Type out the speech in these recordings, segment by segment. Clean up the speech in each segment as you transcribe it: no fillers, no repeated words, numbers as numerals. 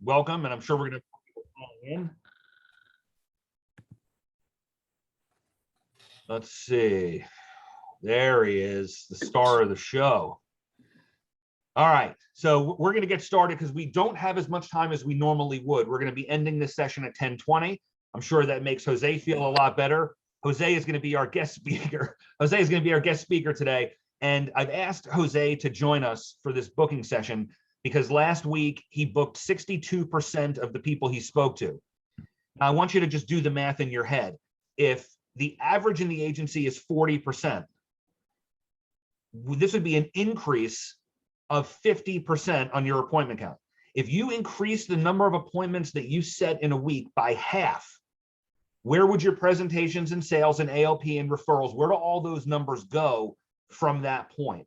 welcome, and I'm sure we're going to in. Let's see. There he is, the star of the show. All right, so we're going to get started because we don't have as much time as we normally would. We're going to be ending this session at 10:20. I'm sure that makes Jose feel a lot better. Jose is going to be our guest speaker. Jose is going to be our guest speaker today. And I've asked Jose to join us for this booking session because last week he booked 62% of the people he spoke to. Now, I want you to just do the math in your head. If the average in the agency is 40%, this would be an increase of 50% on your appointment count. If you increase the number of appointments that you set in a week by half, where would your presentations and sales and ALP and referrals, where do all those numbers go from that point?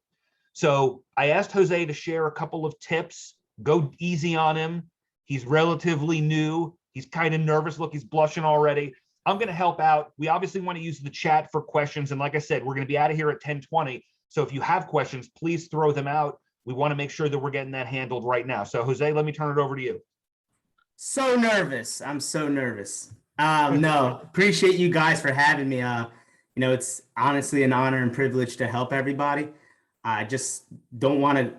So I asked Jose to share a couple of tips. Go easy on him. He's relatively new. He's kind of nervous. Look, he's blushing already. I'm going to help out. We obviously want to use the chat for questions. And like I said, we're going to be out of here at 10:20. So if you have questions, please throw them out. We want to make sure that we're getting that handled right now. So Jose, let me turn it over to you. So nervous. I'm so nervous. No, appreciate you guys for having me. It's honestly an honor and privilege to help everybody. I just don't want to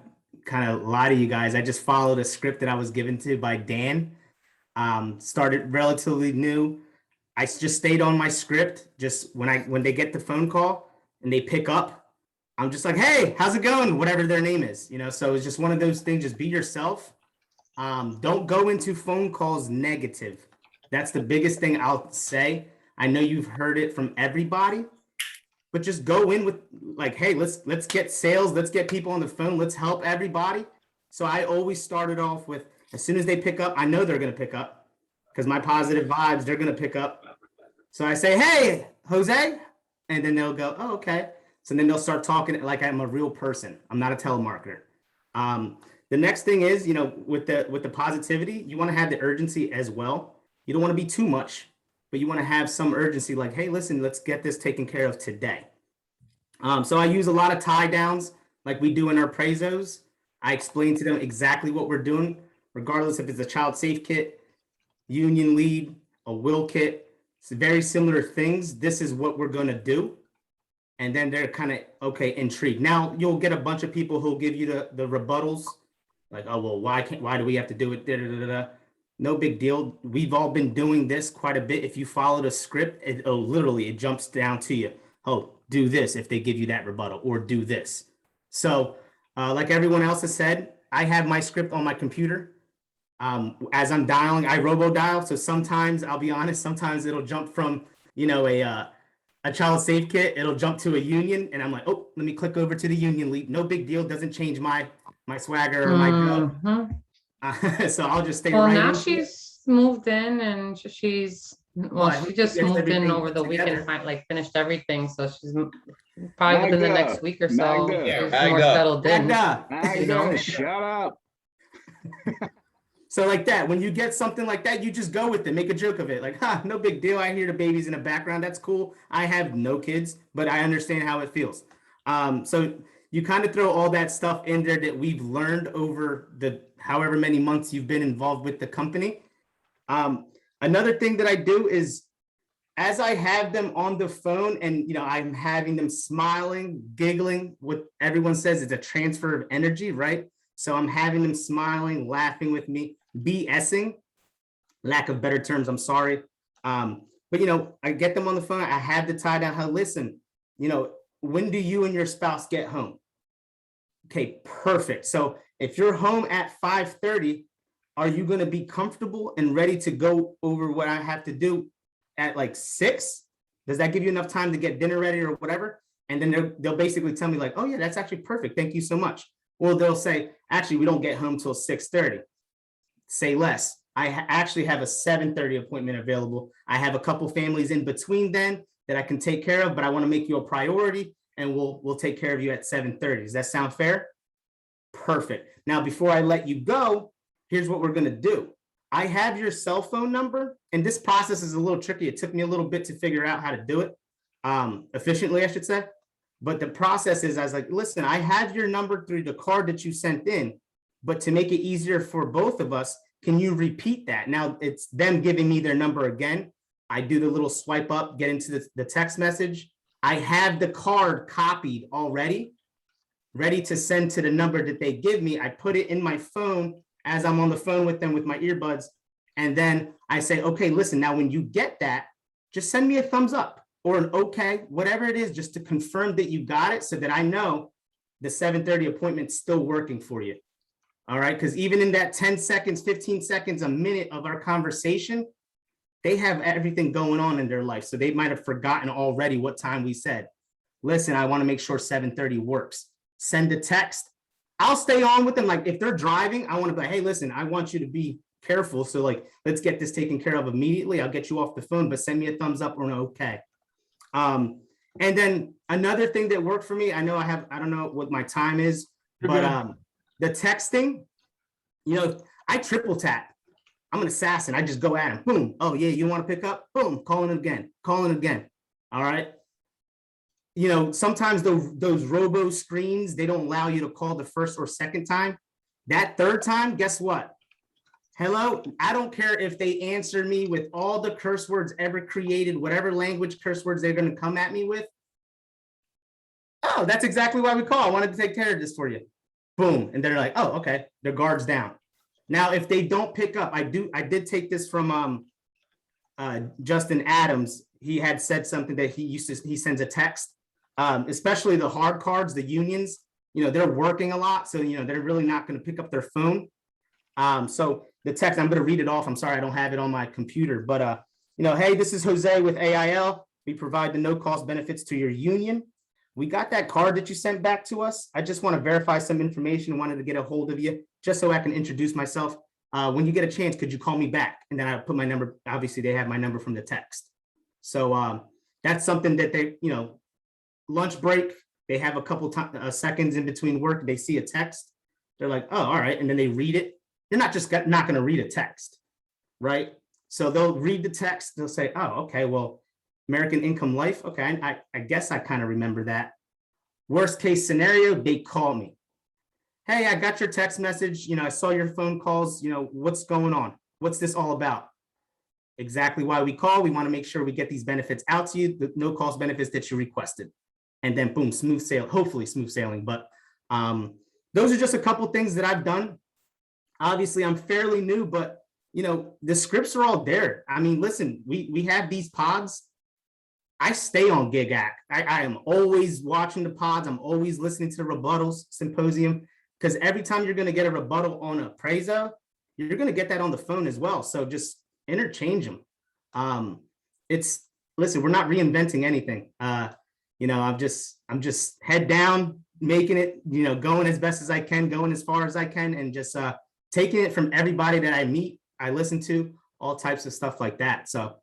kind of lie to you guys. I just followed a script that I was given to by Dan. Started relatively new. I just stayed on my script. Just when they get the phone call and they pick up, I'm just like, hey, how's it going? Whatever their name is, so it's just one of those things. Just be yourself. Don't go into phone calls negative. That's the biggest thing I'll say. I know you've heard it from everybody, but just go in with like, hey, let's get sales. Let's get people on the phone. Let's help everybody. So I always started off with, as soon as they pick up, I know they're going to pick up because my positive vibes, they're going to pick up. So I say, hey, Jose, and then they'll go, oh, okay. So then they'll start talking like I'm a real person. I'm not a telemarketer. The next thing is, with the positivity, you want to have the urgency as well. You don't want to be too much, but you want to have some urgency like, hey, listen, let's get this taken care of today. So I use a lot of tie downs like we do in our prezos. I explain to them exactly what we're doing, regardless if it's a child safe kit, union lead, a will kit. It's very similar things. This is what we're going to do. And then they're kind of, okay, intrigued. Now you'll get a bunch of people who'll give you the rebuttals. Like, oh, well, why do we have to do it? Da, da, da, da. No big deal. We've all been doing this quite a bit. If you follow the script, it jumps down to you. Oh, do this if they give you that rebuttal, or do this. So like everyone else has said, I have my script on my computer. As I'm dialing, I robo dial. So sometimes, I'll be honest, sometimes it'll jump from, a child safe kit, it'll jump to a union, and I'm like, oh, let me click over to the union lead. No big deal. Doesn't change my swagger or my go. So I'll just stay Well, right now into she's moved in, and she just moved in over the weekend, finished everything. So she's probably within the next week or so, she's more settled in. Shut up. So like that, when you get something like that, you just go with it, make a joke of it. Like, no big deal. I hear the babies in the background. That's cool. I have no kids, but I understand how it feels. So you kind of throw all that stuff in there that we've learned over the however many months you've been involved with the company. Another thing that I do is, as I have them on the phone and, I'm having them smiling, giggling, what everyone says is a transfer of energy, right? So I'm having them smiling, laughing with me, BSing, lack of better terms, I'm sorry. But, I get them on the phone. I have the tie down. How, listen, when do you and your spouse get home? Okay, perfect. So if you're home at 5:30, are you going to be comfortable and ready to go over what I have to do at like 6? Does that give you enough time to get dinner ready or whatever? And then they'll basically tell me like, oh yeah, that's actually perfect. Thank you so much. Or they'll say, actually, we don't get home till 6:30. Say less. I actually have a 7:30 appointment available. I have a couple families in between then that I can take care of, but I want to make you a priority, and we'll take care of you at 7:30. Does that sound fair? Perfect. Now, before I let you go, here's what we're going to do. I have your cell phone number, and this process is a little tricky. It took me a little bit to figure out how to do it efficiently, I should say. But the process is, I was like, listen, I have your number through the card that you sent in, but to make it easier for both of us, can you repeat that? Now it's them giving me their number again. I do the little swipe up, get into the text message. I have the card copied already, ready to send to the number that they give me. I put it in my phone as I'm on the phone with them with my earbuds. And then I say, okay, listen, now when you get that, just send me a thumbs up or an okay, whatever it is, just to confirm that you got it so that I know the 7:30 appointment's still working for you. All right, because even in that 10 seconds, 15 seconds, a minute of our conversation, they have everything going on in their life. So they might have forgotten already what time we said. Listen, I want to make sure 7:30 works. Send a text. I'll stay on with them. Like if they're driving, I want to be like, hey, listen, I want you to be careful. So like, let's get this taken care of immediately. I'll get you off the phone, but send me a thumbs up or an okay. And then another thing that worked for me, I don't know what my time is, but the texting, I triple tap. I'm an assassin. I just go at him. Boom. Oh yeah, you want to pick up? Boom. Calling it again. All right. Sometimes those robo screens, they don't allow you to call the first or second time. That third time, guess what? Hello. I don't care if they answer me with all the curse words ever created, whatever language curse words they're going to come at me with. Oh, that's exactly why we call. I wanted to take care of this for you. Boom. And they're like, oh, okay. Their guard's down. Now, if they don't pick up, I did take this from Justin Adams. He had said something that he sends a text, especially the hard cards, the unions, they're working a lot. So, they're really not going to pick up their phone. So the text, I'm going to read it off. I'm sorry, I don't have it on my computer, but, hey, this is Jose with AIL. We provide the no-cost benefits to your union. We got that card that you sent back to us. I just want to verify some information. Wanted to get a hold of you just so I can introduce myself. When you get a chance, could you call me back? And then I put my number. Obviously, they have my number from the text. So that's something that they, lunch break, they have a couple seconds in between work. They see a text. They're like, oh, all right. And then they read it. They're not going to read a text, right? So they'll read the text. They'll say, oh, okay, well, American Income Life. Okay, I guess I kind of remember that. Worst case scenario, they call me. Hey, I got your text message. I saw your phone calls. What's going on? What's this all about? Exactly why we call. We want to make sure we get these benefits out to you, the no cost benefits that you requested. And then boom, smooth sail, hopefully smooth sailing. But those are just a couple things that I've done. Obviously, I'm fairly new, but the scripts are all there. I mean, listen, we have these pods. I stay on GigAct. I am always watching the pods. I'm always listening to the rebuttals symposium, because every time you're going to get a rebuttal on a Prezo, you're going to get that on the phone as well. So just interchange them. Listen, we're not reinventing anything. I'm just head down, making it, going as best as I can, going as far as I can, and just taking it from everybody that I meet, I listen to, all types of stuff like that. So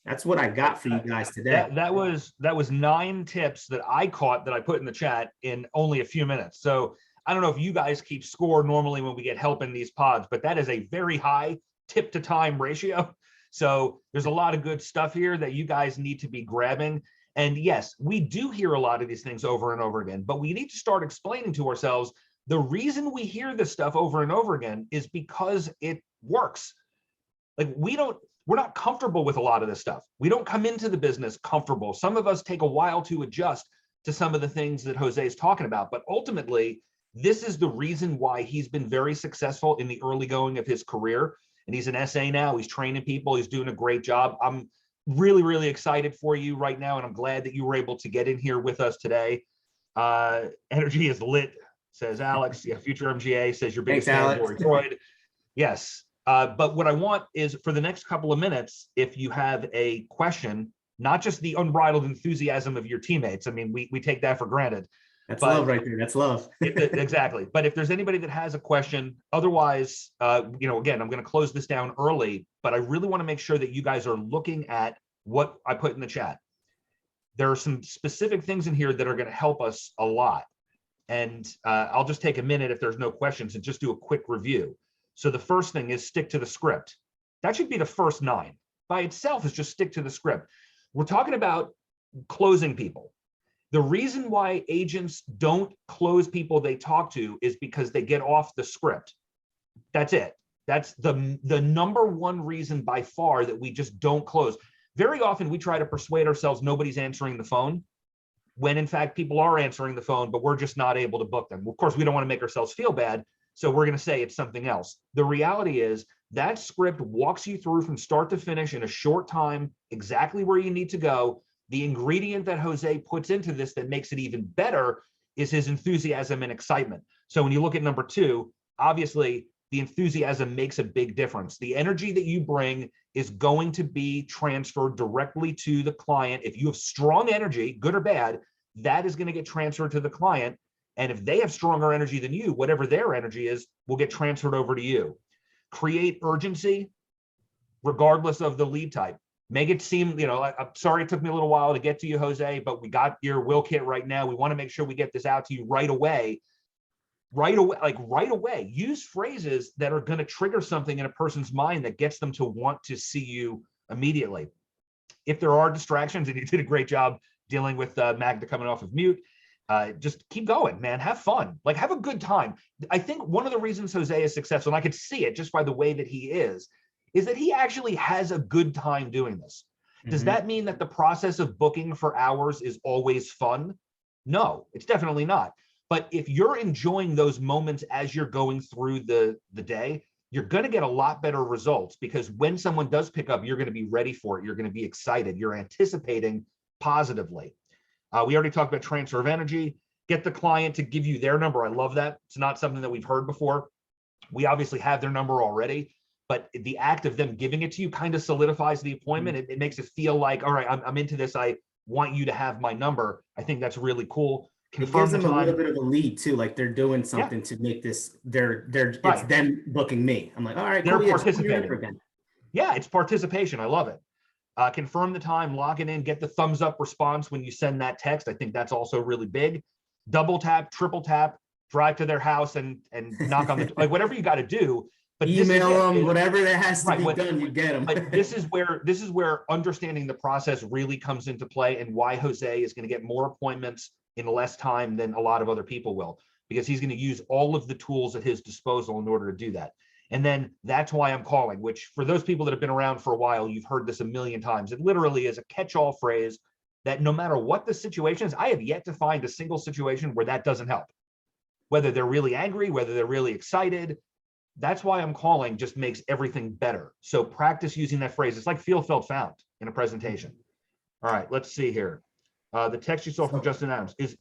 that's what I got for you guys today. That was 9 tips that I caught that I put in the chat in only a few minutes. So I don't know if you guys keep score normally when we get help in these pods, but that is a very high tip to time ratio. So there's a lot of good stuff here that you guys need to be grabbing. And yes, we do hear a lot of these things over and over again, but we need to start explaining to ourselves the reason we hear this stuff over and over again is because it works. Like we're not comfortable with a lot of this stuff. We don't come into the business comfortable. Some of us take a while to adjust to some of the things that Jose is talking about, but ultimately, this is the reason why he's been very successful in the early going of his career. And he's an SA now, he's training people, he's doing a great job. I'm really, really excited for you right now. And I'm glad that you were able to get in here with us today. Energy is lit, says Alex. Yeah, Future MGA says your biggest fan, Lori Freud. Yes. But what I want is for the next couple of minutes, if you have a question, not just the unbridled enthusiasm of your teammates. I mean, we take that for granted. That's love right there. That's love. Exactly. But if there's anybody that has a question, otherwise, again, I'm going to close this down early, but I really want to make sure that you guys are looking at what I put in the chat. There are some specific things in here that are going to help us a lot. And I'll just take a minute if there's no questions and just do a quick review. So the first thing is stick to the script. That should be the first 9. By itself is just stick to the script. We're talking about closing people. The reason why agents don't close people they talk to is because they get off the script. That's it. That's the number one reason by far that we just don't close. Very often we try to persuade ourselves nobody's answering the phone, when in fact people are answering the phone, but we're just not able to book them. Of course, we don't want to make ourselves feel bad, so we're going to say it's something else. The reality is that script walks you through from start to finish in a short time, exactly where you need to go. The ingredient that Jose puts into this that makes it even better is his enthusiasm and excitement. So when you look at number 2, obviously the enthusiasm makes a big difference. The energy that you bring is going to be transferred directly to the client. If you have strong energy, good or bad, that is going to get transferred to the client. And if they have stronger energy than you, whatever their energy is, will get transferred over to you. Create urgency, regardless of the lead type. Make it seem, I'm sorry it took me a little while to get to you, Jose, but we got your will kit right now. We want to make sure we get this out to you right away. Right away. Use phrases that are going to trigger something in a person's mind that gets them to want to see you immediately. If there are distractions, and you did a great job dealing with Magda coming off of mute, just keep going, man. Have fun. Like, have a good time. I think one of the reasons Jose is successful, and I could see it just by the way that he is that he actually has a good time doing this. Does that mean that the process of booking for hours is always fun? No, it's definitely not. But if you're enjoying those moments as you're going through the day, you're going to get a lot better results, because when someone does pick up, you're going to be ready for it. You're going to be excited. You're anticipating positively. We already talked about transfer of energy. Get the client to give you their number. I love that. It's not something that we've heard before. We obviously have their number already, but the act of them giving it to you kind of solidifies the appointment. It makes it feel like, all right, I'm into this. I want you to have my number. I think that's really cool. It gives them a little bit of a lead too, like they're doing something to make this it's them booking me. I'm like, all right, they're cool, participating. Yeah, it's participation. I love it. Confirm the time, log it in, get the thumbs up response when you send that text. I think that's also really big. Double tap, triple tap, drive to their house and knock on the like whatever you got to do. But email them, whatever that has to be done, you get them. But this is where understanding the process really comes into play, and why Jose is going to get more appointments in less time than a lot of other people will, because he's going to use all of the tools at his disposal in order to do that. And then that's why I'm calling, which for those people that have been around for a while, you've heard this a million times. It literally is a catch-all phrase that no matter what the situation is, I have yet to find a single situation where that doesn't help. Whether they're really angry, whether they're really excited, that's why I'm calling just makes everything better. So practice using that phrase. It's like feel, felt, found in a presentation. All right, let's see here. The text you saw from Justin Adams is,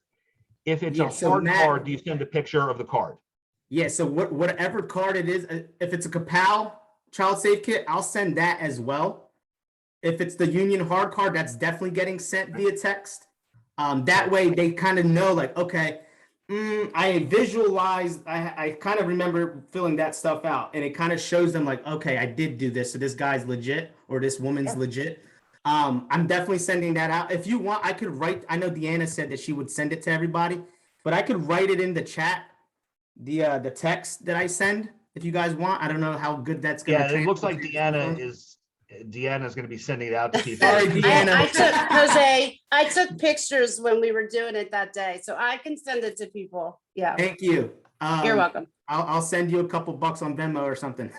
if it's a hard card, do you send a picture of the card? Yeah, so whatever card it is, if it's a Kapow child safe kit, I'll send that as well. If it's the Union hard card, that's definitely getting sent via text. That way they kind of know, like, okay, I visualized, I kind of remember filling that stuff out, and it kind of shows them like, okay, I did do this, so this guy's legit or this woman's legit. I'm definitely sending that out. If you want, I could write, I know Deanna said that she would send it to everybody, but I could write it in the chat, the text that I send, if you guys want. I don't know how good that's going to. Yeah, it looks like Deanna's going to be sending it out to people. Sorry, Deanna. I took Jose. I took pictures when we were doing it that day, so I can send it to people. Yeah. Thank you. You're welcome. I'll send you a couple bucks on Venmo or something.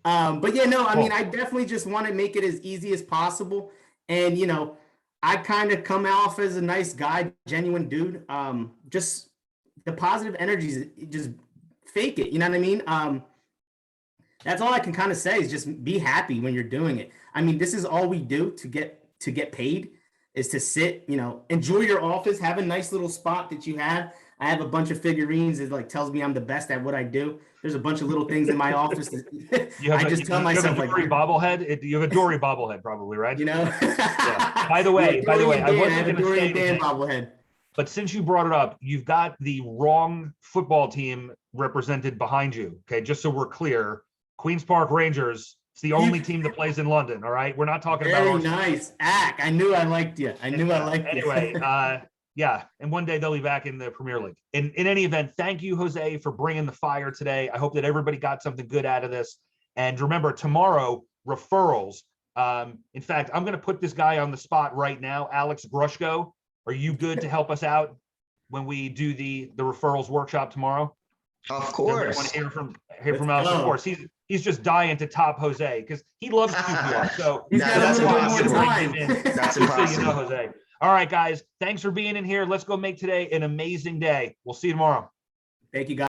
But yeah, no, I mean, I definitely just want to make it as easy as possible. And, you know, I kind of come off as a nice guy, genuine dude. Just the positive energies, just fake it. You know what I mean? That's all I can kind of say is just be happy when you're doing it. I mean, this is all we do to get paid, is to sit, you know, enjoy your office, have a nice little spot that you have. I have a bunch of figurines that like tells me I'm the best at what I do. There's a bunch of little things in my office that I just tell myself, like, Dory bobblehead. You have a Dory bobblehead, probably, right? You know. Yeah. By the way, I wasn't going to say Dan bobblehead. But since you brought it up, you've got the wrong football team represented behind you. Okay, just so we're clear, Queens Park Rangers. It's the only team that plays in London. All right, we're not talking about. Very nice, Ack. I knew I liked you. I liked you. Anyway, yeah, and one day they'll be back in the Premier League. In any event, thank you, Jose, for bringing the fire today. I hope that everybody got something good out of this. And remember, tomorrow, referrals. In fact, I'm going to put this guy on the spot right now. Alex Grushko, are you good to help us out when we do the referrals workshop tomorrow? Of Want course. to hear from Let's Alex? Of go. course, he's just dying to top Jose because he loves QPR. So He's No, got a that's little bit more impossible. time. That's just so you know, impossible. Jose. All right, guys. Thanks for being in here. Let's go make today an amazing day. We'll see you tomorrow. Thank you, guys.